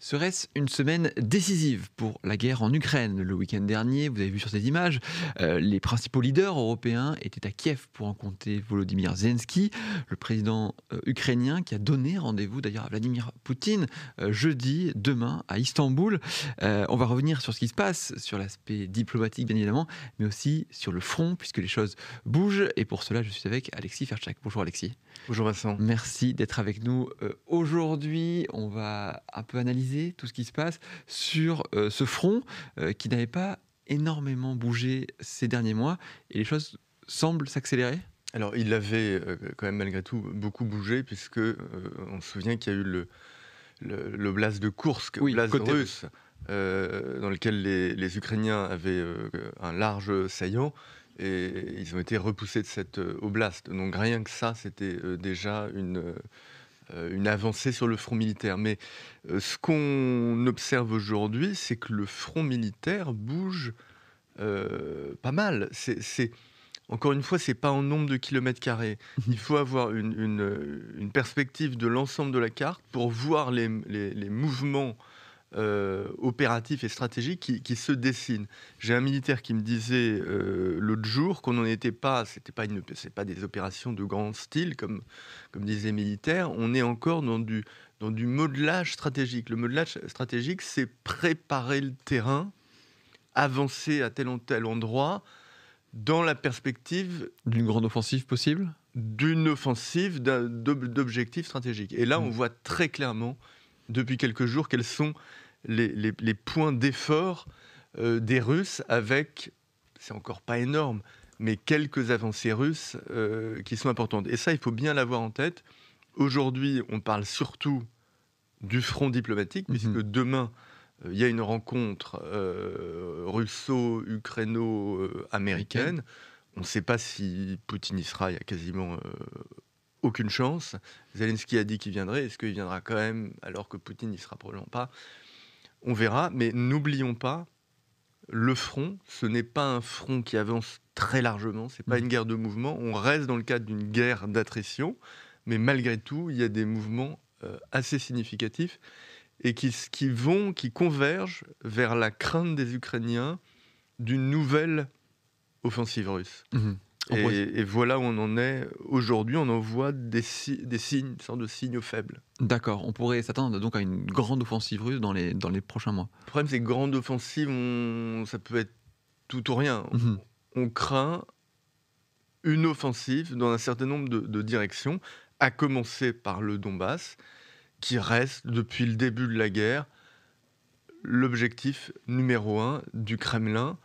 Serait-ce une semaine décisive pour la guerre en Ukraine? Le week-end dernier, vous avez vu sur ces images, les principaux leaders européens étaient à Kiev pour rencontrer Volodymyr Zelensky, le président ukrainien qui a donné rendez-vous d'ailleurs à Vladimir Poutine jeudi, demain à Istanbul. On va revenir sur ce qui se passe, sur l'aspect diplomatique bien évidemment, mais aussi sur le front puisque les choses bougent. Et pour cela, je suis avec Alexis Ferchak. Bonjour Alexis. Bonjour Vincent. Merci d'être avec nous aujourd'hui. On va un peu analyser tout ce qui se passe sur ce front qui n'avait pas énormément bougé ces derniers mois et les choses semblent s'accélérer. Alors il avait quand même malgré tout beaucoup bougé puisque on se souvient qu'il y a eu l'oblast de Koursk, Oui, oblast côté russe, dans lequel les Ukrainiens avaient un large saillant et ils ont été repoussés de cette oblast. Donc rien que ça, c'était déjà une avancée sur le front militaire. Mais ce qu'on observe aujourd'hui, c'est que le front militaire bouge pas mal. Encore une fois, c'est pas en nombre de kilomètres carrés. Il faut avoir une perspective de l'ensemble de la carte pour voir les mouvements opératifs et stratégiques qui se dessinent. J'ai un militaire qui me disait l'autre jour qu'on n'en était pas, c'est pas des opérations de grand style comme disaient les militaires, on est encore dans du modelage stratégique. Le modelage stratégique, c'est préparer le terrain, avancer à tel ou tel endroit, dans la perspective d'une grande offensive possible, d'une offensive, d'objectifs stratégiques. Et là, on voit très clairement, depuis quelques jours, quels sont les points d'effort des Russes avec, c'est encore pas énorme, mais quelques avancées russes qui sont importantes. Et ça, il faut bien l'avoir en tête. Aujourd'hui, on parle surtout du front diplomatique, puisque demain, il y a une rencontre russo-ukraino-américaine. On ne sait pas si Poutine y sera, il y a quasiment aucune chance. Zelensky a dit qu'il viendrait. Est-ce qu'il viendra quand même alors que Poutine n'y sera probablement pas? On verra, mais n'oublions pas, le front, ce n'est pas un front qui avance très largement, ce n'est pas une guerre de mouvement. On reste dans le cadre d'une guerre d'attrition, mais malgré tout, il y a des mouvements assez significatifs et qui convergent vers la crainte des Ukrainiens d'une nouvelle offensive russe. Et voilà où on en est aujourd'hui. On en voit des signes, une sorte de signaux faibles. D'accord, on pourrait s'attendre donc à une grande offensive russe dans les prochains mois. Le problème, c'est que grande offensive, ça peut être tout ou rien. On craint une offensive dans un certain nombre de directions, à commencer par le Donbass, qui reste, depuis le début de la guerre, l'objectif numéro 1 du Kremlin.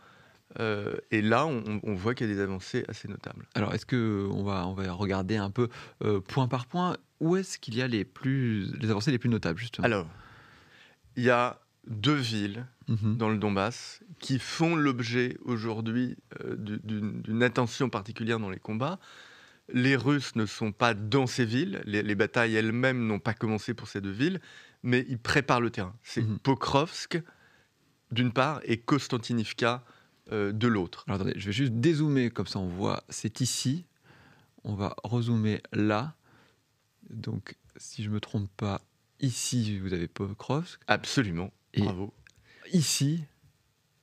Et là, on voit qu'il y a des avancées assez notables. Alors, est-ce qu'on va regarder un peu point par point, où est-ce qu'il y a les avancées les plus notables, justement? Alors, il y a 2 villes dans le Donbass qui font l'objet aujourd'hui d'une attention particulière dans les combats. Les Russes ne sont pas dans ces villes, les batailles elles-mêmes n'ont pas commencé pour ces 2 villes, mais ils préparent le terrain. C'est Pokrovsk, d'une part, et Konstantinivka, de l'autre. Alors attendez, je vais juste dézoomer, comme ça on voit, c'est ici. On va rezoomer là. Donc, si je ne me trompe pas, ici vous avez Pokrovsk. Absolument, et bravo. Ici.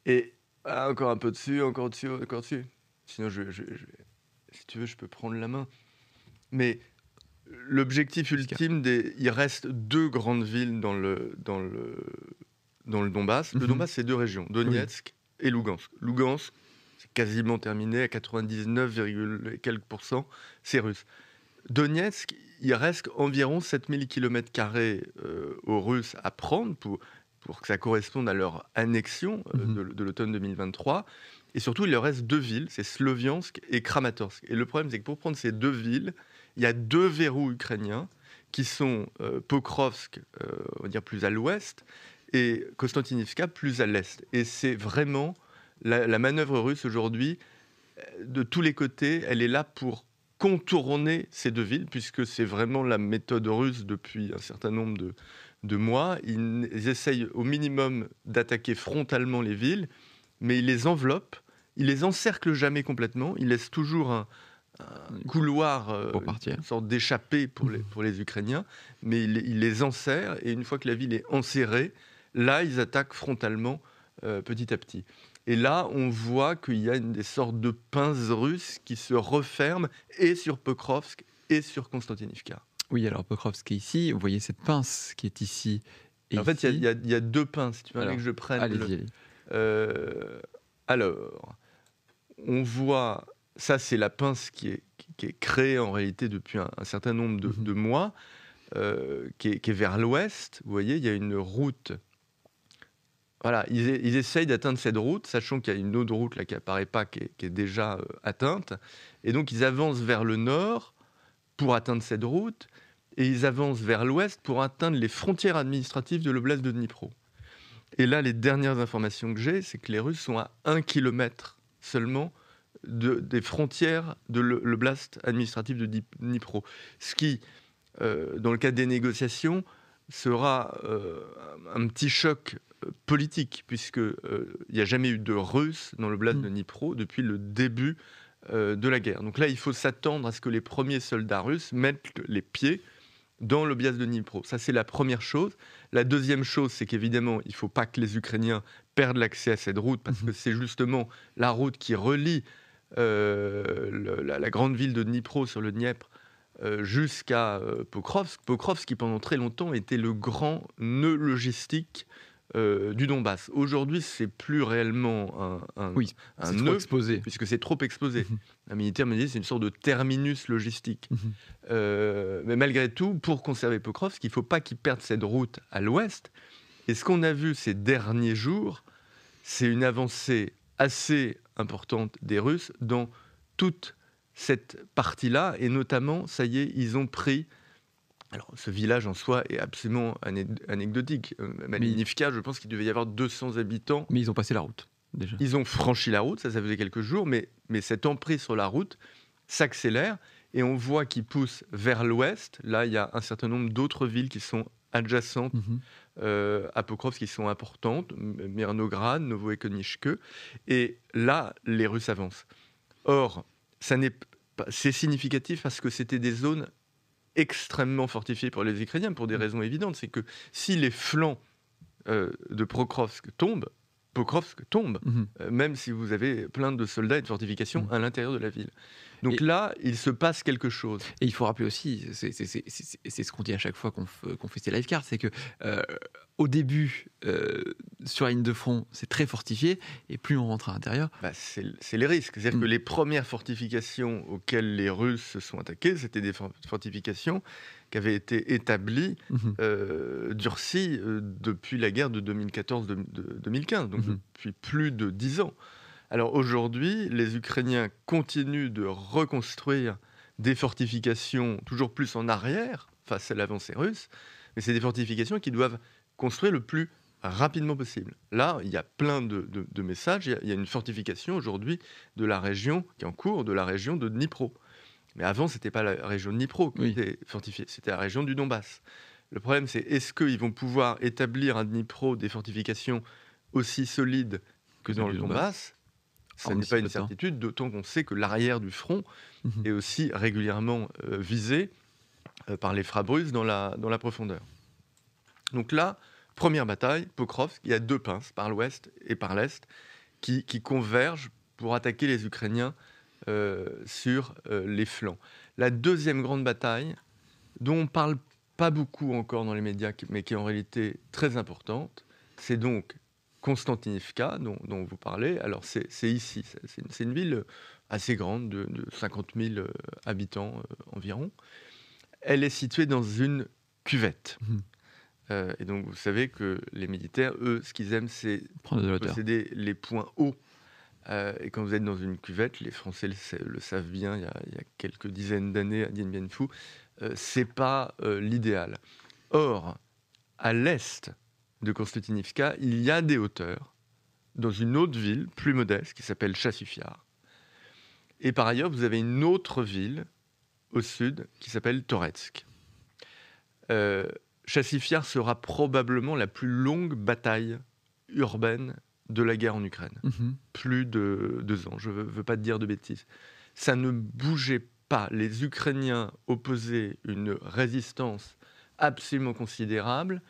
Et encore un peu dessus, encore dessus, encore dessus. Sinon, si tu veux, je peux prendre la main. Mais l'objectif ultime, il reste 2 grandes villes dans le Donbass. Le Donbass, c'est 2 régions, Donetsk et Lugansk. Lugansk, c'est quasiment terminé, à 99, quelques %, c'est russe. Donetsk, il reste environ 7000 km² aux Russes à prendre pour que ça corresponde à leur annexion de l'automne 2023. Et surtout, il leur reste 2 villes, c'est Sloviansk et Kramatorsk. Et le problème, c'est que pour prendre ces 2 villes, il y a 2 verrous ukrainiens qui sont Pokrovsk, on va dire plus à l'ouest, et Konstantinivka plus à l'est. Et c'est vraiment la manœuvre russe aujourd'hui, de tous les côtés, elle est là pour contourner ces 2 villes, puisque c'est vraiment la méthode russe depuis un certain nombre de mois. Ils essayent au minimum d'attaquer frontalement les villes, mais ils les enveloppent, ils les encerclent jamais complètement, ils laissent toujours couloir, Pour partir. une sorte d'échappée pour les Ukrainiens, mais il les enserre, et une fois que la ville est enserrée, là, ils attaquent frontalement petit à petit. Et là, on voit qu'il y a des sortes de pinces russes qui se referment et sur Pokrovsk et sur Konstantinivka. Oui, alors Pokrovsk est ici. Vous voyez cette pince qui est ici et En fait, ici. il y a deux pinces. Si tu veux Alors, que je prenne allez-y. alors, on voit, ça c'est la pince qui est créée en réalité depuis un certain nombre de mois, qui est vers l'ouest. Vous voyez, il y a une route. Voilà, ils essayent d'atteindre cette route, sachant qu'il y a une autre route là, qui n'apparaît pas, qui est déjà atteinte. Et donc, ils avancent vers le nord pour atteindre cette route, et ils avancent vers l'ouest pour atteindre les frontières administratives de l'oblast de Dnipro. Et là, les dernières informations que j'ai, c'est que les Russes sont à 1 kilomètre seulement des frontières de l'oblast administratif de Dnipro. Ce qui, dans le cadre des négociations, sera un petit choc politique, puisqu'il n'y a jamais eu de Russes dans l'oblast de Dnipro depuis le début de la guerre. Donc là, il faut s'attendre à ce que les premiers soldats russes mettent les pieds dans l'oblast de Dnipro. Ça, c'est la première chose. La deuxième chose, c'est qu'évidemment, il ne faut pas que les Ukrainiens perdent l'accès à cette route, parce que c'est justement la route qui relie la grande ville de Dnipro sur le Dniepr jusqu'à Pokrovsk. Pokrovsk, qui pendant très longtemps était le grand nœud logistique du Donbass. Aujourd'hui, c'est plus réellement un c'est nœud, trop exposé. puisque c'est trop exposé. Un militaire me dit c'est une sorte de terminus logistique. Mais malgré tout, pour conserver Pokrovsk, il ne faut pas qu'ils perdent cette route à l'ouest. Et ce qu'on a vu ces derniers jours, c'est une avancée assez importante des Russes dans toute cette partie-là. Et notamment, ça y est, ils ont pris... Alors, ce village en soi est absolument anecdotique. Malinivka, je pense qu'il devait y avoir 200 habitants. Mais ils ont passé la route, déjà. Ils ont franchi la route, ça faisait quelques jours, mais cette emprise sur la route s'accélère, et on voit qu'ils poussent vers l'ouest. Là, il y a un certain nombre d'autres villes qui sont adjacentes à Pokrovsk, qui sont importantes, Mirnograd, Novoekonishke, et là, les Russes avancent. Or, c'est significatif parce que c'était des zones extrêmement fortifiées pour les Ukrainiens, pour des raisons évidentes. C'est que si les flancs de Pokrovsk tombent, même si vous avez plein de soldats et de fortifications à l'intérieur de la ville. Donc là, il se passe quelque chose. Et il faut rappeler aussi, c'est ce qu'on dit à chaque fois qu'on fait ces live cards, c'est que au début, sur la ligne de front, c'est très fortifié, et plus on rentre à l'intérieur... c'est les risques. C'est-à-dire que les premières fortifications auxquelles les Russes se sont attaqués, c'était des fortifications qui avaient été établies, durcies depuis la guerre de 2014-2015, donc depuis plus de 10 ans. Alors aujourd'hui, les Ukrainiens continuent de reconstruire des fortifications toujours plus en arrière face à l'avancée russe, mais c'est des fortifications qui doivent construire le plus rapidement possible. Là, il y a plein de messages. Il y a une fortification aujourd'hui de la région qui est en cours, de la région de Dnipro. Mais avant, ce n'était pas la région de Dnipro qui était fortifiée, c'était la région du Donbass. Le problème, c'est est-ce qu'ils vont pouvoir établir à Dnipro des fortifications aussi solides que dans le Donbass ? Ce n'est pas une certitude, d'autant qu'on sait que l'arrière du front est aussi régulièrement visé par les frappes russes dans la profondeur. Donc là, première bataille, Pokrovsk, il y a deux pinces, par l'ouest et par l'est, qui convergent pour attaquer les Ukrainiens sur les flancs. La deuxième grande bataille, dont on ne parle pas beaucoup encore dans les médias, mais qui est en réalité très importante, c'est donc Konstantinivka, dont vous parlez. Alors c'est ici, c'est une ville assez grande, de 50 000 habitants environ. Elle est située dans une cuvette. Et donc vous savez que les militaires, eux, ce qu'ils aiment, c'est posséder les points hauts. Et quand vous êtes dans une cuvette, les Français le savent bien, il y a quelques dizaines d'années à Dien Bien Phu, c'est pas l'idéal. Or, à l'est de Konstantinivka, il y a des hauteurs dans une autre ville plus modeste qui s'appelle Chassifiar. Et par ailleurs, vous avez une autre ville au sud qui s'appelle Toretsk. Chassifiar sera probablement la plus longue bataille urbaine de la guerre en Ukraine. Plus de 2 ans, je ne veux pas te dire de bêtises. ça ne bougeait pas. Les Ukrainiens opposaient une résistance absolument considérable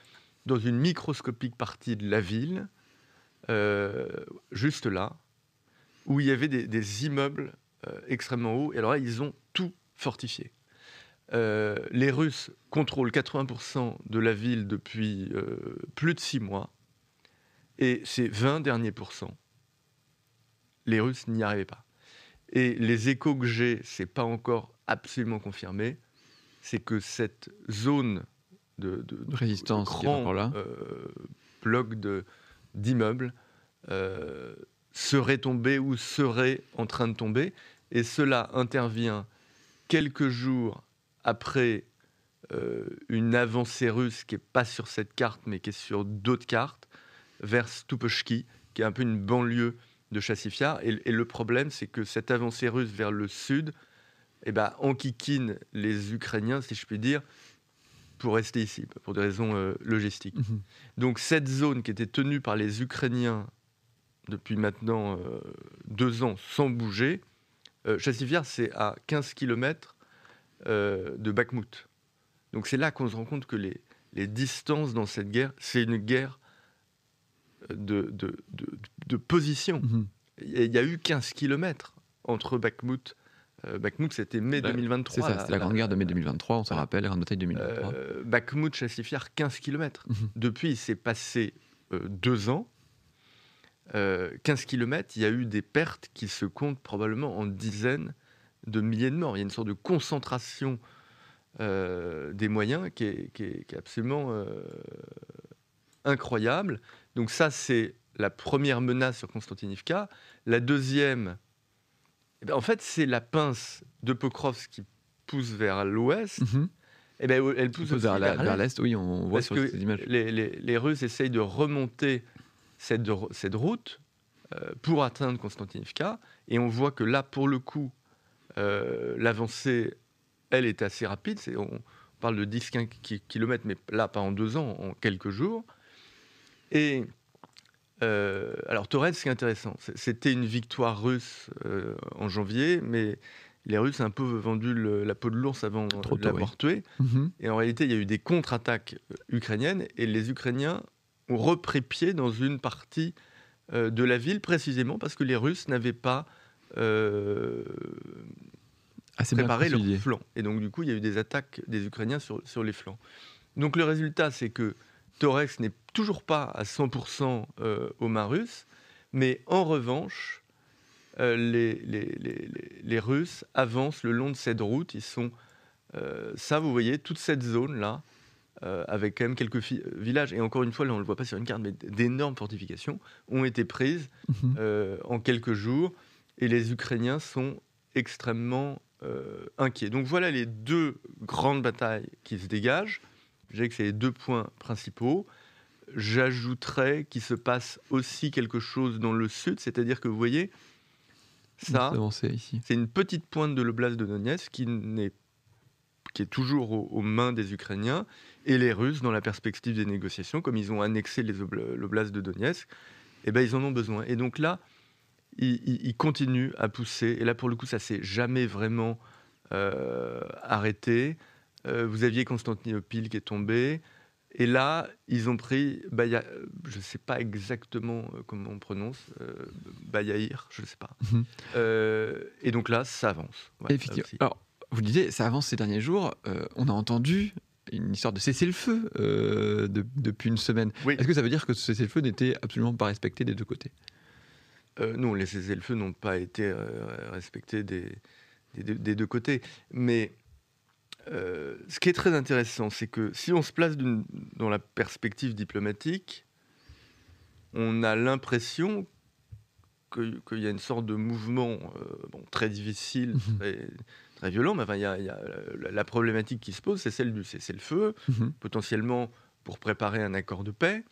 dans une microscopique partie de la ville, juste là, où il y avait des immeubles extrêmement hauts. Et alors là, ils ont tout fortifié. Les Russes contrôlent 80% de la ville depuis plus de 6 mois. Et ces 20 derniers pourcents, les Russes n'y arrivaient pas. Et les échos que j'ai, c'est pas encore absolument confirmé, c'est que cette zone de résistance qui est encore là, bloc d'immeubles serait tombé ou serait en train de tomber. Et cela intervient quelques jours après une avancée russe qui n'est pas sur cette carte, mais qui est sur d'autres cartes, vers Stupeshki, qui est un peu une banlieue de Chassifiar. Et le problème, c'est que cette avancée russe vers le sud enquiquine les Ukrainiens, si je puis dire, pour rester ici, pour des raisons logistiques. Mmh. Donc cette zone qui était tenue par les Ukrainiens depuis maintenant 2 ans sans bouger, Chassifiar, c'est à 15 km de Bakhmout. Donc c'est là qu'on se rend compte que les distances dans cette guerre, c'est une guerre de position. Mmh. Il y a eu 15 km entre Bakhmout. Bakhmout, c'était mai 2023. C'est ça, c'était la grande guerre de mai 2023, on s'en rappelle, la grande bataille de 2023. Bakhmout, Chassifiar, 15 km. Mmh. Depuis, il s'est passé 2 ans. 15 km, il y a eu des pertes qui se comptent probablement en dizaines de milliers de morts. Il y a une sorte de concentration des moyens qui est absolument incroyable. Donc ça, c'est la première menace sur Konstantinivka. La deuxième, en fait, c'est la pince de Pokrovsk qui pousse vers l'ouest. Mmh. Elle pousse aussi vers l'est, oui, on voit parce sur que ces images. les Russes essayent de remonter cette route pour atteindre Konstantinivka. Et on voit que là, pour le coup, l'avancée, elle, est assez rapide. On parle de 10-15 km, mais là, pas en 2 ans, en quelques jours. Et alors, Torez, ce qui est intéressant, c'était une victoire russe en janvier, mais les Russes ont un peu vendu la peau de l'ours avant de l'avoir tué. Mmh. Et en réalité, il y a eu des contre-attaques ukrainiennes, et les Ukrainiens ont repris pied dans une partie de la ville, précisément parce que les Russes n'avaient pas préparé leur flanc. Et donc, du coup, il y a eu des attaques des Ukrainiens sur les flancs. Donc, le résultat, c'est que Torex n'est toujours pas à 100% aux mains russes, mais en revanche, les Russes avancent le long de cette route. Ils sont, ça, vous voyez, toute cette zone-là, avec quand même quelques villages, et encore une fois, là, on ne le voit pas sur une carte, mais d'énormes fortifications ont été prises en quelques jours, et les Ukrainiens sont extrêmement inquiets. Donc voilà les 2 grandes batailles qui se dégagent. Je dirais que c'est les 2 points principaux. J'ajouterais qu'il se passe aussi quelque chose dans le sud, c'est-à-dire que vous voyez, ça, c'est une petite pointe de l'oblast de Donetsk qui est toujours aux mains des Ukrainiens, et les Russes, dans la perspective des négociations, comme ils ont annexé l'oblast de Donetsk, ils en ont besoin. Et donc là, ils continuent à pousser, et là, pour le coup, ça ne s'est jamais vraiment arrêté. Vous aviez Constantinople qui est tombée. Et là, ils ont pris, je ne sais pas exactement comment on prononce, Bayaïr, je ne sais pas. Et donc là, ça avance. Ouais, effectivement. Alors, vous disiez, ça avance ces derniers jours. On a entendu une histoire de cessez-le-feu depuis une semaine. Oui. Est-ce que ça veut dire que ce cessez-le-feu n'était absolument pas respecté des 2 côtés ? Non, les cessez-le-feu n'ont pas été respectés des 2 côtés. Mais ce qui est très intéressant, c'est que si on se place dans la perspective diplomatique, on a l'impression qu'il y a une sorte de mouvement très difficile, très violent, mais enfin, il y a la problématique qui se pose, c'est celle du cessez-le-feu, potentiellement pour préparer un accord de paix.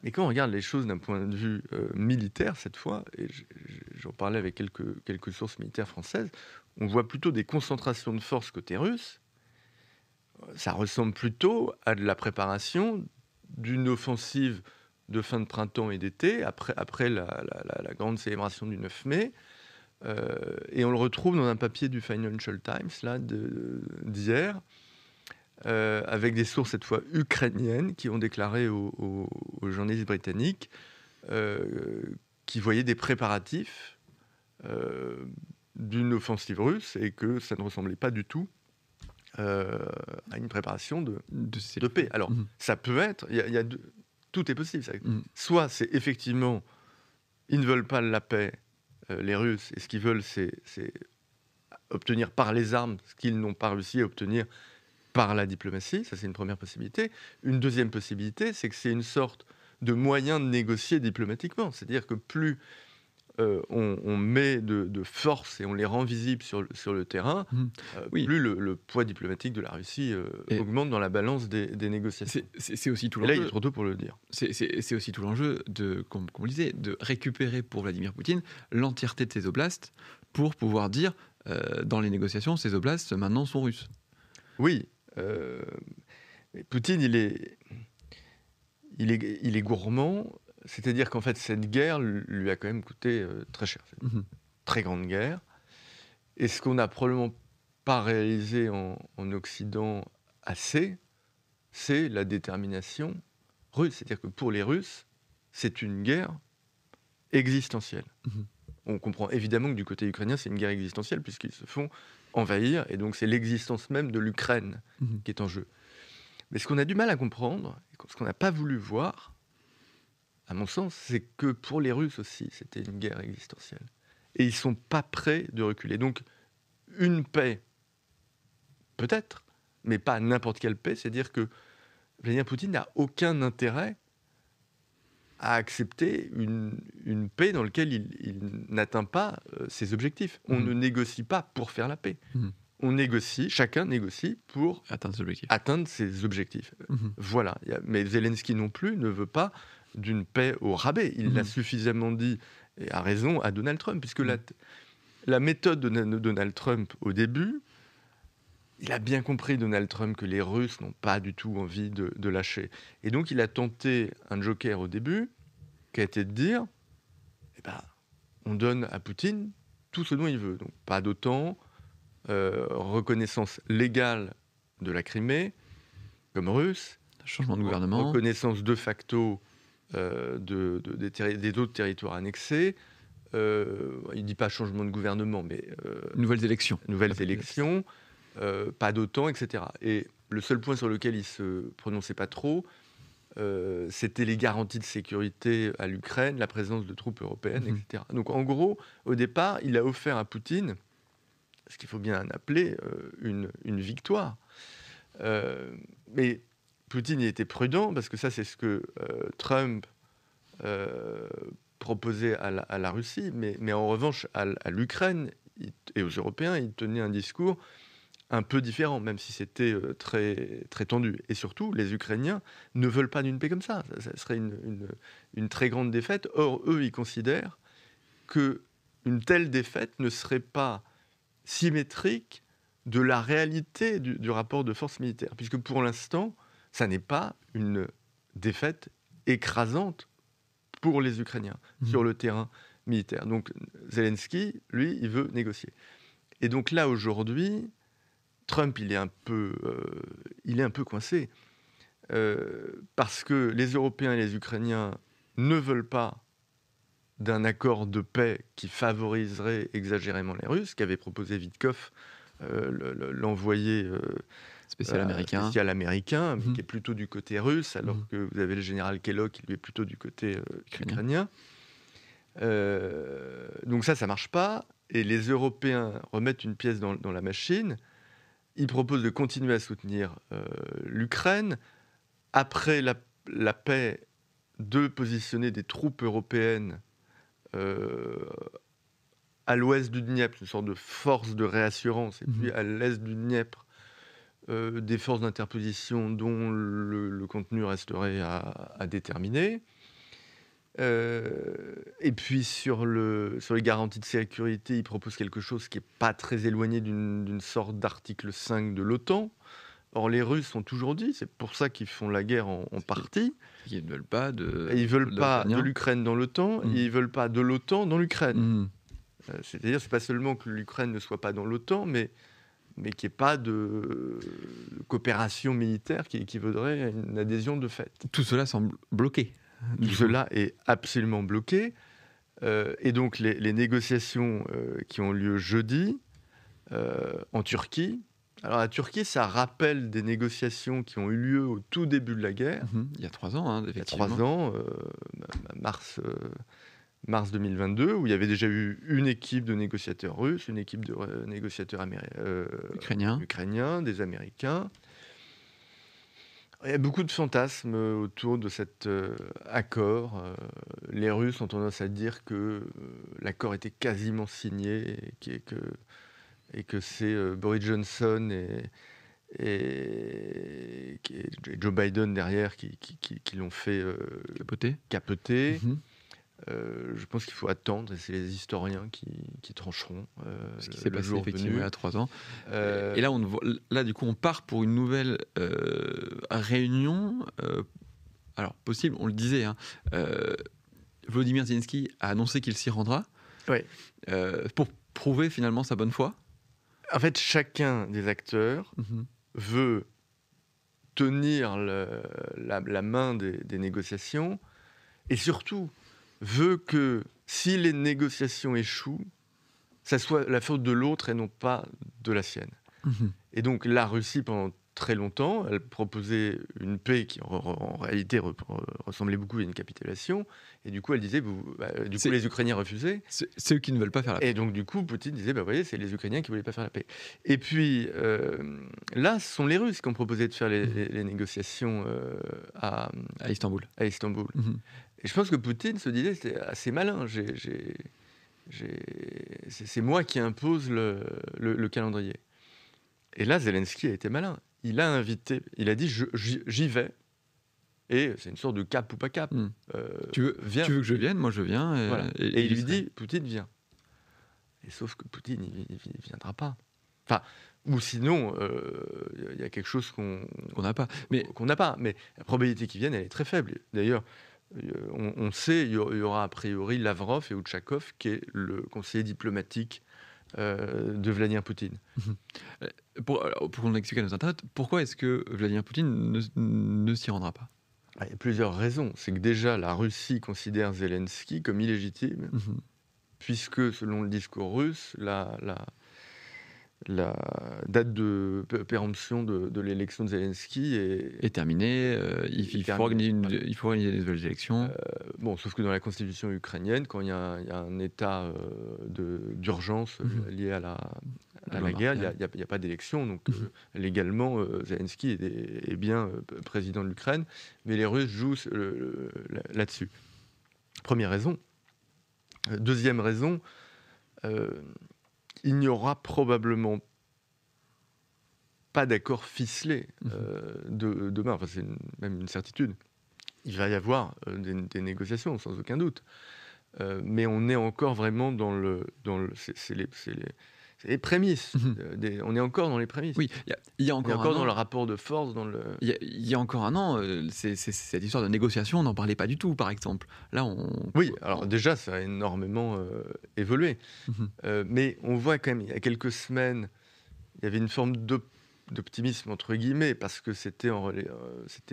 Mais quand on regarde les choses d'un point de vue militaire, cette fois, et j'en parlais avec quelques sources militaires françaises, on voit plutôt des concentrations de forces côté russe. Ça ressemble plutôt à de la préparation d'une offensive de fin de printemps et d'été, après la grande célébration du 9 mai, Et on le retrouve dans un papier du Financial Times là, d'hier, avec des sources cette fois ukrainiennes qui ont déclaré aux journalistes britanniques qui voyaient des préparatifs d'une offensive russe et que ça ne ressemblait pas du tout à une préparation de paix. Alors, ça peut être, tout est possible. Soit c'est effectivement, ils ne veulent pas la paix, les Russes, et ce qu'ils veulent, c'est obtenir par les armes ce qu'ils n'ont pas réussi à obtenir par la diplomatie. Ça, c'est une première possibilité. Une deuxième possibilité, c'est que c'est une sorte de moyen de négocier diplomatiquement. C'est-à-dire que plus on met de force et on les rend visibles sur le terrain, plus le poids diplomatique de la Russie augmente dans la balance des négociations. C'est aussi tout et l'enjeu. là, il est trop tôt pour le dire. C'est aussi tout l'enjeu, comme on le disait, de récupérer pour Vladimir Poutine l'entièreté de ses oblasts pour pouvoir dire, dans les négociations, ces oblasts maintenant sont russes. Oui. Poutine, il est gourmand. C'est-à-dire qu'en fait, cette guerre lui a quand même coûté très cher. C'est une très grande guerre. Et ce qu'on n'a probablement pas réalisé en Occident assez, c'est la détermination russe. C'est-à-dire que pour les Russes, c'est une guerre existentielle. On comprend évidemment que du côté ukrainien, c'est une guerre existentielle, puisqu'ils se font envahir, et donc c'est l'existence même de l'Ukraine qui est en jeu. Mais ce qu'on a du mal à comprendre, ce qu'on n'a pas voulu voir, à mon sens, c'est que pour les Russes aussi, c'était une guerre existentielle. Et ils ne sont pas prêts de reculer. Donc, une paix, peut-être, mais pas n'importe quelle paix. C'est-à-dire que Vladimir Poutine n'a aucun intérêt à accepter une paix dans laquelle il n'atteint pas ses objectifs. On ne négocie pas pour faire la paix. On négocie, chacun négocie pour atteindre ses objectifs. Voilà. Mais Zelensky non plus ne veut pas d'une paix au rabais. Il l'a suffisamment dit, et a raison, à Donald Trump, puisque la méthode de Donald Trump au début, il a bien compris, Donald Trump, que les Russes n'ont pas du tout envie de lâcher. Et donc il a tenté un joker au début, qui a été de dire, on donne à Poutine tout ce dont il veut. Donc pas d'OTAN, reconnaissance légale de la Crimée comme russe, changement de gouvernement, reconnaissance de facto des autres territoires annexés. Il ne dit pas changement de gouvernement, mais nouvelles élections. Pas d'OTAN, etc. Et le seul point sur lequel il ne se prononçait pas trop, c'était les garanties de sécurité à l'Ukraine, la présence de troupes européennes, etc. Donc en gros, au départ, il a offert à Poutine ce qu'il faut bien appeler une victoire. Mais Poutine était prudent, parce que ça, c'est ce que Trump proposait à la Russie, mais en revanche, à l'Ukraine et aux Européens, il tenait un discours un peu différent, même si c'était très, très tendu. Et surtout, les Ukrainiens ne veulent pas d'une paix comme ça. Ça serait une très grande défaite. Or, eux, ils considèrent qu'une telle défaite ne serait pas symétrique de la réalité du rapport de force militaire, puisque pour l'instant, ça n'est pas une défaite écrasante pour les Ukrainiens sur le terrain militaire. Donc Zelensky, lui, il veut négocier. Et donc là, aujourd'hui, Trump, il est un peu coincé, parce que les Européens et les Ukrainiens ne veulent pas d'un accord de paix qui favoriserait exagérément les Russes, qu'avait proposé Witkoff, l'envoyé spécial américain, qui est plutôt du côté russe, alors que vous avez le général Kellogg qui lui est plutôt du côté ukrainien. Donc ça marche pas. Et les Européens remettent une pièce dans la machine. Ils proposent de continuer à soutenir l'Ukraine. Après la paix, de positionner des troupes européennes à l'ouest du Dniepr, une sorte de force de réassurance, et puis à l'est du Dniepr, des forces d'interposition dont le contenu resterait à déterminer. Et puis sur les garanties de sécurité, il propose quelque chose qui n'est pas très éloigné d'une sorte d'article 5 de l'OTAN. Or, les Russes ont toujours dit, c'est pour ça qu'ils font la guerre en partie. Ils ne veulent pas de l'Ukraine dans l'OTAN, et ils ne veulent pas de l'OTAN dans l'Ukraine. C'est-à-dire, c'est pas seulement que l'Ukraine ne soit pas dans l'OTAN, mais qu'il n'y ait pas de coopération militaire qui équivaudrait à une adhésion de fait. Tout cela semble bloqué. Tout cela est absolument bloqué. Et donc, les négociations qui ont lieu jeudi en Turquie. Alors, la Turquie, ça rappelle des négociations qui ont eu lieu au tout début de la guerre. Il y a 3 ans, hein, effectivement. Il y a 3 ans, mars 2022, où il y avait déjà eu une équipe de négociateurs russes, une équipe de négociateurs ukrainiens, des Américains. Il y a beaucoup de fantasmes autour de cet accord. Les Russes ont tendance à dire que l'accord était quasiment signé et que c'est Boris Johnson et Joe Biden derrière qui l'ont fait capoter. Je pense qu'il faut attendre, et c'est les historiens qui trancheront. Ce qui s'est passé effectivement il y a 3 ans. Et là, du coup, on part pour une nouvelle réunion. Alors, possible, on le disait, hein, Volodymyr Zelensky a annoncé qu'il s'y rendra. Oui. Pour prouver finalement sa bonne foi. En fait, chacun des acteurs veut tenir la main des négociations, et surtout veut que si les négociations échouent, ça soit la faute de l'autre et non pas de la sienne. Et donc la Russie, pendant très longtemps, elle proposait une paix qui en réalité ressemblait beaucoup à une capitulation, et du coup elle disait, les Ukrainiens refusaient. C'est eux qui ne veulent pas faire la paix. Et donc du coup Poutine disait, vous voyez, c'est les Ukrainiens qui ne voulaient pas faire la paix. Et puis là, ce sont les Russes qui ont proposé de faire les négociations à Istanbul. Et je pense que Poutine se disait, c'était assez malin. C'est moi qui impose le calendrier. Et là, Zelensky a été malin. Il a dit, j'y vais. Et c'est une sorte de cap ou pas cap. Tu veux que je vienne? Moi, je viens. Voilà. Et il lui dit, Poutine, viens. Et sauf que Poutine, il ne viendra pas. Enfin, ou sinon, il y a quelque chose qu'on n'a pas. Mais la probabilité qu'il vienne, elle est très faible. D'ailleurs, on sait, il y aura a priori Lavrov et Outchakov, qui est le conseiller diplomatique de Vladimir Poutine. Pour qu'on explique à nos internautes, pourquoi est-ce que Vladimir Poutine ne s'y rendra pas? Il y a plusieurs raisons. C'est que déjà, la Russie considère Zelensky comme illégitime, puisque, selon le discours russe, la date de péremption de l'élection de Zelensky est terminée. Il faut organiser des nouvelles élections. Sauf que dans la constitution ukrainienne, quand il y a un état d'urgence lié à la guerre, il n'y a pas d'élection. Donc légalement, Zelensky est bien président de l'Ukraine, mais les Russes jouent là-dessus. Première raison. Deuxième raison, il n'y aura probablement pas d'accord ficelé demain. Enfin, c'est même une certitude. Il va y avoir des négociations, sans aucun doute. Mais on est encore vraiment dans c'est les prémices. On est encore dans les prémices. Oui, il y a encore dans le rapport de force. Il y a encore un an, cette histoire de négociation, on n'en parlait pas du tout, par exemple. Là, Oui, alors déjà, ça a énormément évolué. Mais on voit quand même, il y a quelques semaines, il y avait une forme d'optimisme, entre guillemets, parce que c'était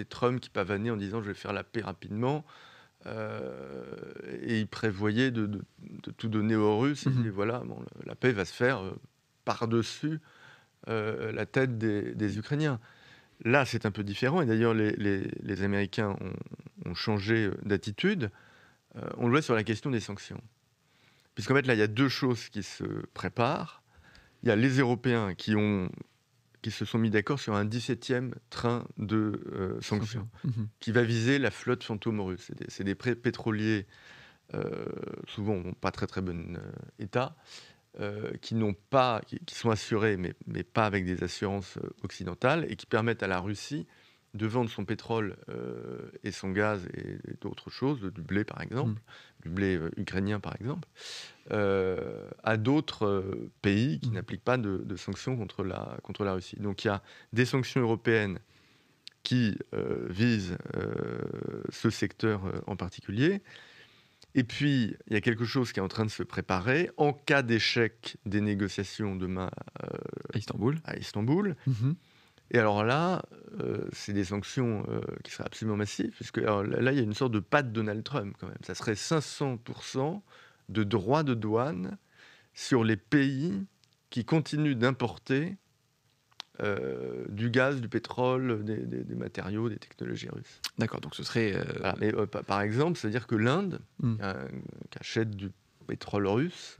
Trump qui pavanait en disant « je vais faire la paix rapidement ». Et il prévoyait de tout donner aux Russes. Il disait voilà, la paix va se faire par-dessus la tête des Ukrainiens. Là, c'est un peu différent. Et d'ailleurs, les Américains ont changé d'attitude. On le voit sur la question des sanctions. Puisqu'en fait, là, il y a deux choses qui se préparent. Il y a les Européens qui se sont mis d'accord sur un 17e train de sanctions qui va viser la flotte fantôme russe. C'est des pétroliers, souvent pas très très bon état, qui sont assurés, mais pas avec des assurances occidentales, et qui permettent à la Russie de vendre son pétrole et son gaz et d'autres choses, du blé par exemple, du blé ukrainien par exemple, à d'autres pays qui n'appliquent pas de sanctions contre la Russie. Donc il y a des sanctions européennes qui visent ce secteur en particulier. Et puis, il y a quelque chose qui est en train de se préparer. En cas d'échec des négociations demain À Istanbul. à Istanbul, Mhm. et alors là, c'est des sanctions qui seraient absolument massives, puisque alors là, il y a une sorte de patte Donald Trump quand même. Ça serait 500% de droits de douane sur les pays qui continuent d'importer du gaz, du pétrole, des matériaux, des technologies russes. D'accord, donc ce serait... Voilà. Mais par exemple, c'est-à-dire que l'Inde, Mm. qui achète du pétrole russe,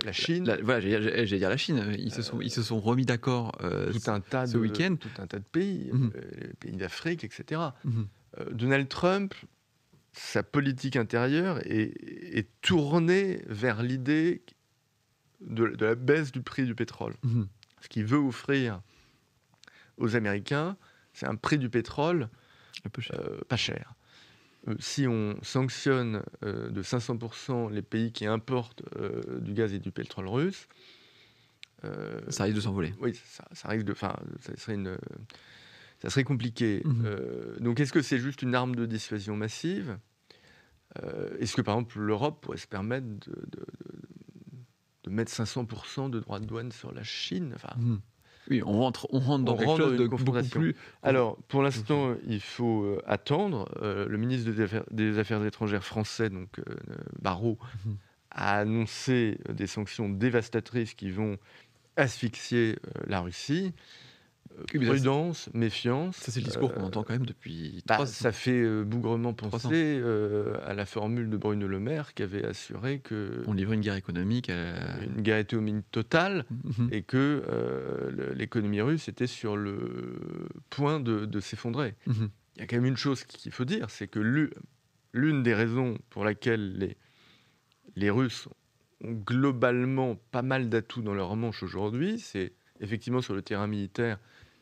la Chine, Voilà, j'allais dire la Chine. Ils se sont remis d'accord tout un tas ce week-end. de pays, Mhm. les pays d'Afrique, etc. Mhm. Donald Trump, sa politique intérieure est tournée vers l'idée de la baisse du prix du pétrole. Mhm. Ce qu'il veut offrir aux Américains, c'est un prix du pétrole Un peu cher. pas cher. Si on sanctionne de 500% les pays qui importent du gaz et du pétrole russe, Ça risque de s'envoler. oui, ça risque de, enfin, ça serait compliqué. Mhm. Donc, est-ce que c'est juste une arme de dissuasion massive? Est-ce que, par exemple, l'Europe pourrait se permettre de mettre 500% de droits de douane sur la Chine? Enfin, Mhm. Oui, on rentre dans on quelque rentre dans chose de une beaucoup confrontation. plus... Alors, pour l'instant, il faut attendre. Le ministre des Affaires étrangères français, donc Barrot, Mhm. a annoncé des sanctions dévastatrices qui vont asphyxier la Russie. Oui, mais ça, Prudence, méfiance. c'est le discours qu'on entend quand même depuis Ça fait bougrement 300. penser à la formule de Bruno Le Maire qui avait assuré que On livrait une guerre économique. une guerre économique totale Mhm. et que l'économie russe était sur le point de s'effondrer. Mhm. Il y a quand même une chose qu'il faut dire, c'est que l'une des raisons pour laquelle les Russes ont globalement pas mal d'atouts dans leur manche aujourd'hui, c'est effectivement sur le terrain militaire,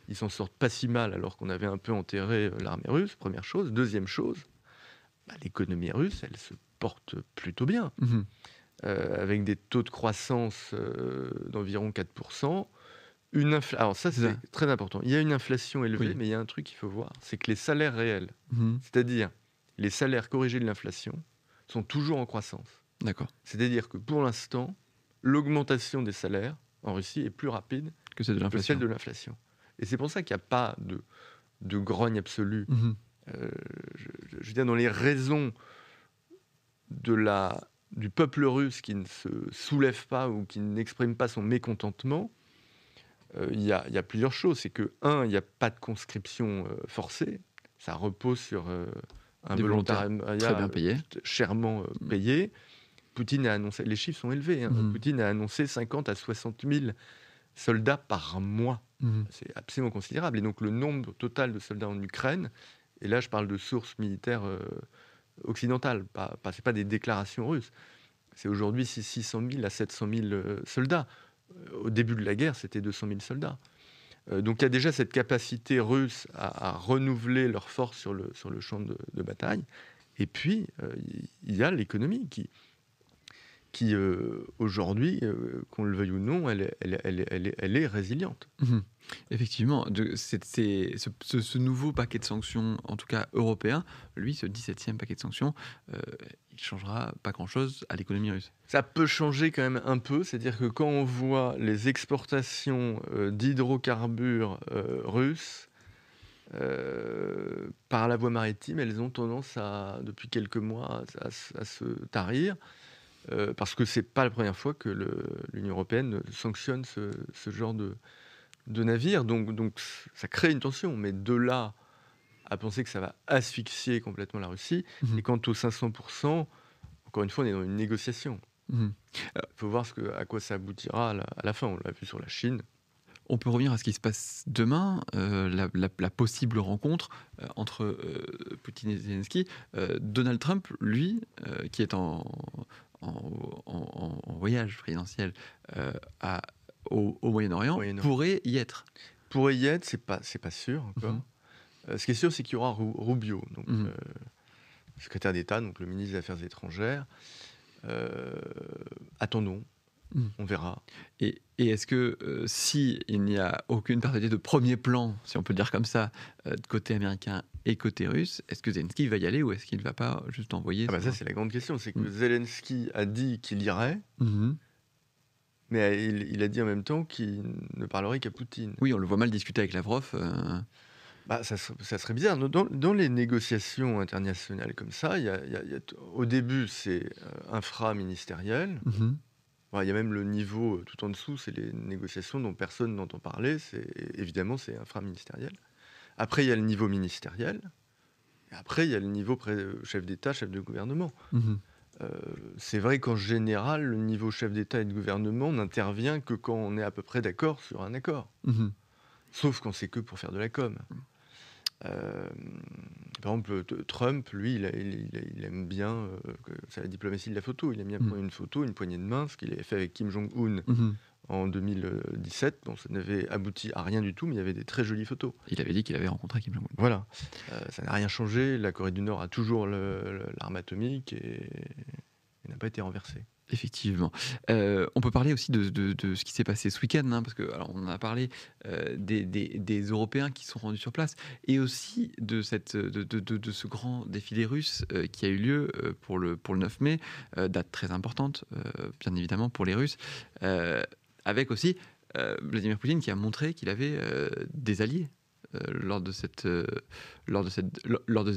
ils s'en sortent pas si mal alors qu'on avait un peu enterré l'armée russe, première chose. Deuxième chose, l'économie russe, elle se porte plutôt bien, Mhm. avec des taux de croissance d'environ 4%. Alors ça, C'est c'est ça. très important. Il y a une inflation élevée, Oui. mais il y a un truc qu'il faut voir, c'est que les salaires réels, Mhm. c'est-à-dire les salaires corrigés de l'inflation, sont toujours en croissance. D'accord. C'est-à-dire que pour l'instant, l'augmentation des salaires en Russie est plus rapide Que c'est de que l'inflation. celle de l'inflation. Et c'est pour ça qu'il n'y a pas de grogne absolue. Mhm. Je veux dire, dans les raisons du peuple russe qui ne se soulève pas ou qui n'exprime pas son mécontentement, il y a plusieurs choses. C'est que, il n'y a pas de conscription forcée. Ça repose sur un Des volontaires volontariat très bien payés. chèrement payé. Poutine a annoncé, les chiffres sont élevés, hein. Mhm. Poutine a annoncé 50 à 60 000 soldats par mois. Mhm. C'est absolument considérable. Et donc le nombre total de soldats en Ukraine, et là je parle de sources militaires occidentales, c'est pas des déclarations russes, c'est aujourd'hui 600 000 à 700 000 soldats. Au début de la guerre, c'était 200 000 soldats. Donc il y a déjà cette capacité russe à renouveler leurs forces sur le champ de bataille. Et puis, il y a l'économie qui aujourd'hui, qu'on le veuille ou non, elle est résiliente. Mhm. Effectivement, ce nouveau paquet de sanctions, en tout cas européen, lui, ce 17e paquet de sanctions, il changera pas grand-chose à l'économie russe. Ça peut changer quand même un peu, c'est-à-dire que quand on voit les exportations d'hydrocarbures russes par la voie maritime, elles ont tendance depuis quelques mois à se tarir. Parce que c'est pas la première fois que l'Union européenne sanctionne ce genre de navire. Donc ça crée une tension. Mais de là à penser que ça va asphyxier complètement la Russie, Mhm. et quant aux 500%, encore une fois, on est dans une négociation. Mhm. Il faut voir à quoi ça aboutira à la fin. On l'a vu sur la Chine. On peut revenir à ce qui se passe demain, la possible rencontre entre Poutine et Zelensky. Donald Trump, lui, qui est en voyage présidentiel au Moyen-Orient, pourrait y être. Pourrait y être, c'est pas sûr encore. Mhm. Ce qui est sûr, c'est qu'il y aura Rubio, donc, Mhm. secrétaire d'État, donc le ministre des Affaires étrangères. Attendons. On verra. Et est-ce que s'il n'y a aucune personnalité de premier plan, si on peut le dire comme ça, de côté américain et côté russe, est-ce que Zelensky va y aller ou est-ce qu'il ne va pas juste envoyer Ça, c'est la grande question. C'est que Zelensky a dit qu'il irait, mais il a dit en même temps qu'il ne parlerait qu'à Poutine. Oui, on le voit mal discuter avec Lavrov. Ça serait bizarre. Dans les négociations internationales comme ça, au début, c'est infra-ministériel. Il y a même le niveau tout en dessous, c'est les négociations dont personne n'entend parler. Évidemment, c'est infra-ministériel. Après, il y a le niveau ministériel. Et après, il y a le niveau chef d'État, chef de gouvernement. C'est vrai qu'en général, le niveau chef d'État et de gouvernement n'intervient que quand on est à peu près d'accord sur un accord. Sauf quand c'est que pour faire de la com. Par exemple, Trump, lui, il aime bien, c'est la diplomatie de la photo, il aime bien prendre une photo, une poignée de main, ce qu'il avait fait avec Kim Jong-un en 2017. Bon, ça n'avait abouti à rien du tout, mais il y avait des très jolies photos. Il avait dit qu'il avait rencontré Kim Jong-un. Voilà, ça n'a rien changé, la Corée du Nord a toujours l'arme atomique et n'a pas été renversée. Effectivement. On peut parler aussi de ce qui s'est passé ce week-end, parce que alors, on en a parlé des Européens qui sont rendus sur place, et aussi de ce grand défilé russe qui a eu lieu pour le 9 mai, date très importante, bien évidemment, pour les Russes, avec aussi Vladimir Poutine qui a montré qu'il avait des alliés lors de ce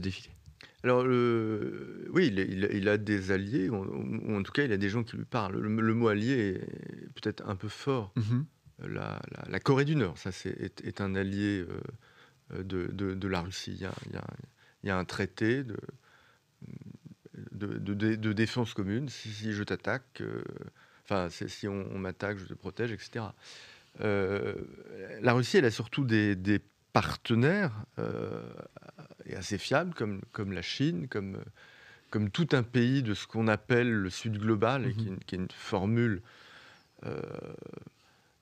défilé. Alors, oui, il a des alliés, ou en tout cas, il a des gens qui lui parlent. Le mot allié est peut-être un peu fort. La Corée du Nord, ça, est un allié de la Russie. Il y a un traité de défense commune. Si je t'attaque, si on m'attaque, je te protège, etc. La Russie, elle a surtout des partenaires et assez fiables comme la Chine, comme tout un pays de ce qu'on appelle le Sud global, et qui est une formule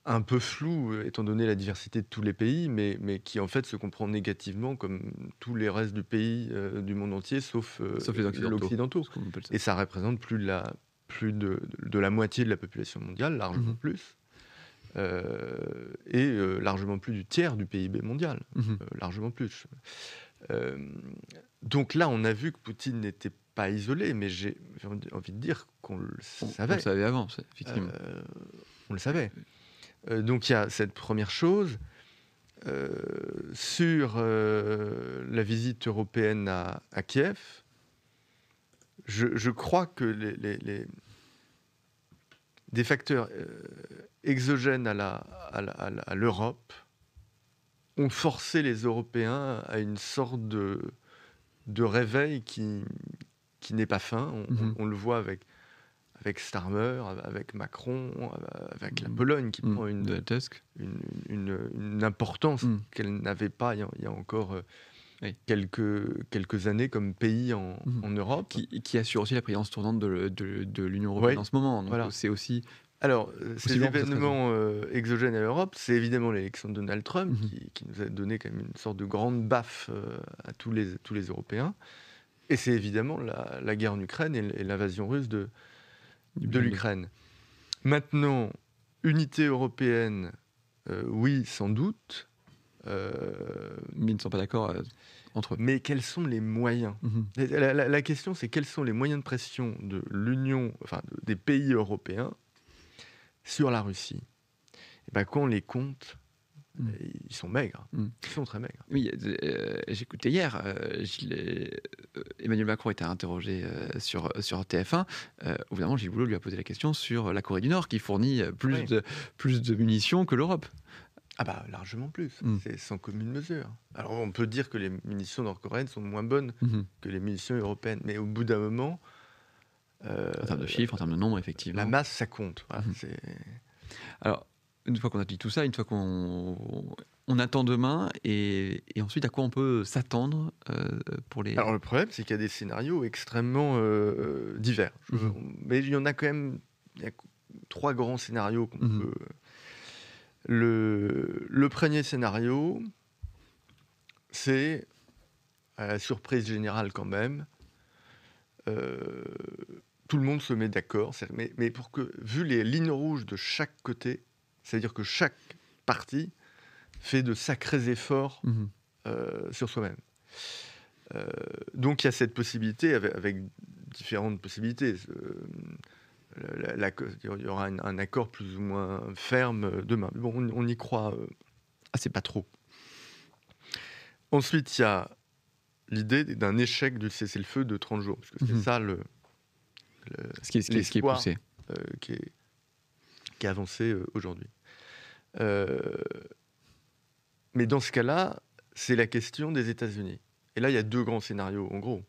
un peu floue étant donné la diversité de tous les pays, mais qui en fait se comprend négativement comme tous les restes du monde entier, sauf les l'occidentaux. Et ça représente plus de la moitié de la population mondiale, largement plus. Et largement plus du tiers du PIB mondial, largement plus. Donc là, on a vu que Poutine n'était pas isolé, mais j'ai envie de dire qu'on le savait. On le savait avant, effectivement. On le savait. Donc il y a cette première chose. Sur la visite européenne à Kiev, je crois que des facteurs exogènes à l'Europe ont forcé les Européens à une sorte de réveil qui n'est pas fin. On le voit avec Starmer, avec Macron, avec la Pologne qui prend une importance qu'elle n'avait pas il y a encore quelques années comme pays en Europe. Qui assure aussi la présidence tournante de l'Union européenne en ce moment. Donc voilà. C'est aussi... Alors, ces événements exogènes à l'Europe, c'est évidemment l'élection de Donald Trump qui nous a donné quand même une sorte de grande baffe à tous les Européens. Et c'est évidemment la guerre en Ukraine et l'invasion russe de l'Ukraine. Maintenant, unité européenne, oui, sans doute. Mais ils ne sont pas d'accord entre eux. Mais quels sont les moyens ? La question, c'est quels sont les moyens de pression de l'Union, des pays européens sur la Russie. Et quand on les compte, ils sont maigres. Ils sont très maigres. Oui, j'écoutais hier, Emmanuel Macron était interrogé sur TF1. Évidemment, Gilles Boulot lui a posé la question sur la Corée du Nord, qui fournit plus de munitions que l'Europe. Largement plus. C'est sans commune mesure. Alors, on peut dire que les munitions nord-coréennes sont moins bonnes que les munitions européennes. Mais au bout d'un moment... en termes de chiffres, en termes de nombre, effectivement. La masse, ça compte. Voilà, Alors, une fois qu'on a dit tout ça, une fois qu'on attend demain, et ensuite, à quoi on peut s'attendre pour les... Alors, le problème, c'est qu'il y a des scénarios extrêmement divers. Mais il y en a quand même... Il y a 3 grands scénarios qu'on peut... Le premier scénario, c'est, à la surprise générale quand même, tout le monde se met d'accord. Mais pour que, vu les lignes rouges de chaque côté, c'est-à-dire que chaque parti fait de sacrés efforts sur soi-même. Donc il y a cette possibilité, avec différentes possibilités. Il y aura un accord plus ou moins ferme demain. Bon, on y croit assez pas trop. Ensuite, il y a l'idée d'un échec du cessez-le-feu de 30 jours. Parce que c'est ça ce qui est poussé. Qui est avancé aujourd'hui. Mais dans ce cas-là, c'est la question des États-Unis. Et là, il y a deux grands scénarios, en gros.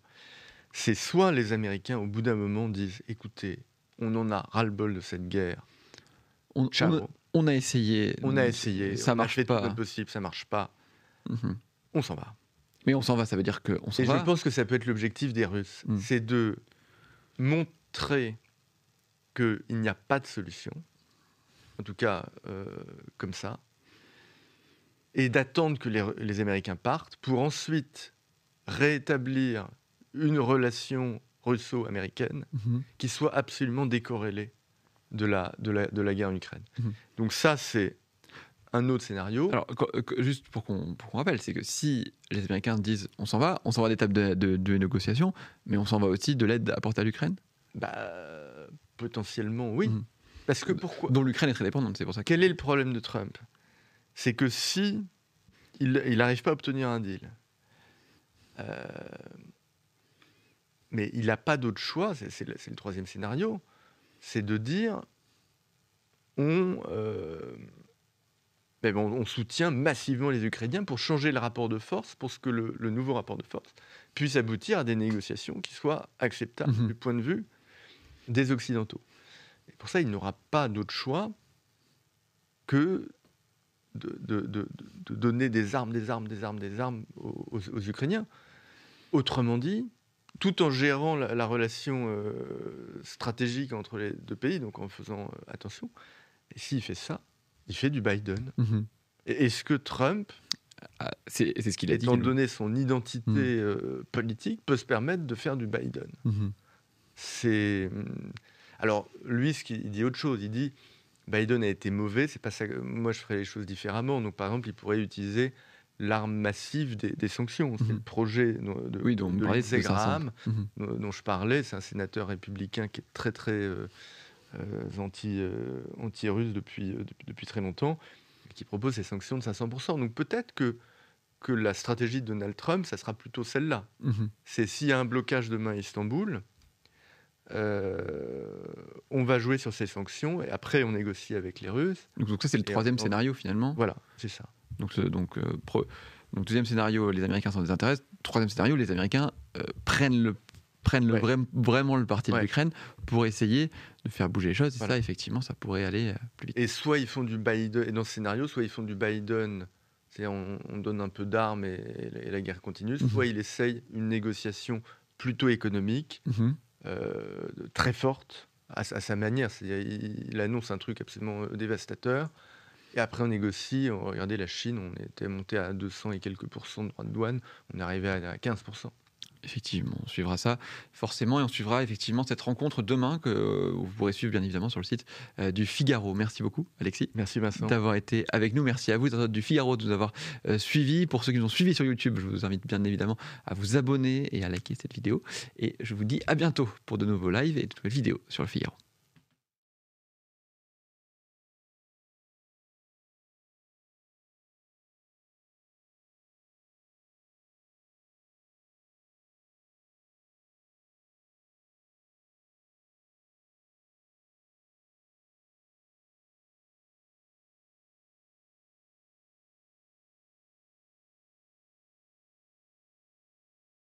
C'est soit les Américains, au bout d'un moment, disent « Écoutez, on en a ras-le-bol de cette guerre. On a essayé. Ça marche fait pas. Tout notre possible, ça marche pas. On s'en va. » Mais on s'en va, ça veut dire qu'on s'en va. Et je pense que ça peut être l'objectif des Russes. C'est de montrer qu'il n'y a pas de solution. En tout cas, comme ça. Et d'attendre que les Américains partent pour ensuite rétablir une relation russo-américaine qui soit absolument décorrélée de la guerre en Ukraine. Donc ça, c'est un autre scénario. Alors, juste pour qu'on rappelle, c'est que si les Américains disent on s'en va d'étape de négociation, mais on s'en va aussi de l'aide apportée à l'Ukraine ? Potentiellement, oui. Parce que pourquoi ? Dont l'Ukraine est très dépendante, c'est pour ça. Quel est le problème de Trump ? C'est que si il n'arrive pas à obtenir un deal, mais il n'a pas d'autre choix, c'est le troisième scénario, c'est de dire on soutient massivement les Ukrainiens pour changer le rapport de force, pour que le nouveau rapport de force puisse aboutir à des négociations qui soient acceptables du point de vue des Occidentaux. Et pour ça, il n'aura pas d'autre choix que de donner des armes aux Ukrainiens. Autrement dit, tout en gérant la relation stratégique entre les deux pays, donc en faisant attention, et s'il fait ça, il fait du Biden. Et est-ce que Trump, c'est ce qu'il a dit, étant donné son identité politique, peut se permettre de faire du Biden ? Alors, lui, il dit autre chose. Il dit Biden a été mauvais, c'est pas ça. Moi, je ferais les choses différemment. Donc, par exemple, il pourrait utiliser l'arme massive des sanctions. C'est le projet de Lindsey Graham dont je parlais. C'est un sénateur républicain qui est très, très anti-russe depuis très longtemps, qui propose ces sanctions de 500%. Donc, peut-être que la stratégie de Donald Trump, ça sera plutôt celle-là. C'est s'il y a un blocage demain à Istanbul, on va jouer sur ces sanctions et après on négocie avec les Russes. Donc ça c'est le troisième scénario finalement. Voilà, c'est ça. Donc deuxième scénario, les Américains s'en désintéressent. Troisième scénario, les Américains prennent vraiment le parti de l'Ukraine pour essayer de faire bouger les choses. Et ça, effectivement, ça pourrait aller plus vite. Et soit ils font du Biden, et dans ce scénario, soit ils font du Biden, c'est-à-dire on donne un peu d'armes et la guerre continue, soit il essaye une négociation plutôt économique, très forte à sa manière. Il annonce un truc absolument dévastateur. Et après, on négocie. Regardez la Chine, on était monté à 200 et quelques % de droits de douane. On est arrivé à 15%. Effectivement, on suivra ça forcément et on suivra effectivement cette rencontre demain que vous pourrez suivre bien évidemment sur le site du Figaro. Merci beaucoup Alexis. Merci Vincent. D'avoir été avec nous. Merci à vous du Figaro de nous avoir suivis. Pour ceux qui nous ont suivis sur YouTube, je vous invite bien évidemment à vous abonner et à liker cette vidéo. Et je vous dis à bientôt pour de nouveaux lives et de nouvelles vidéos sur le Figaro.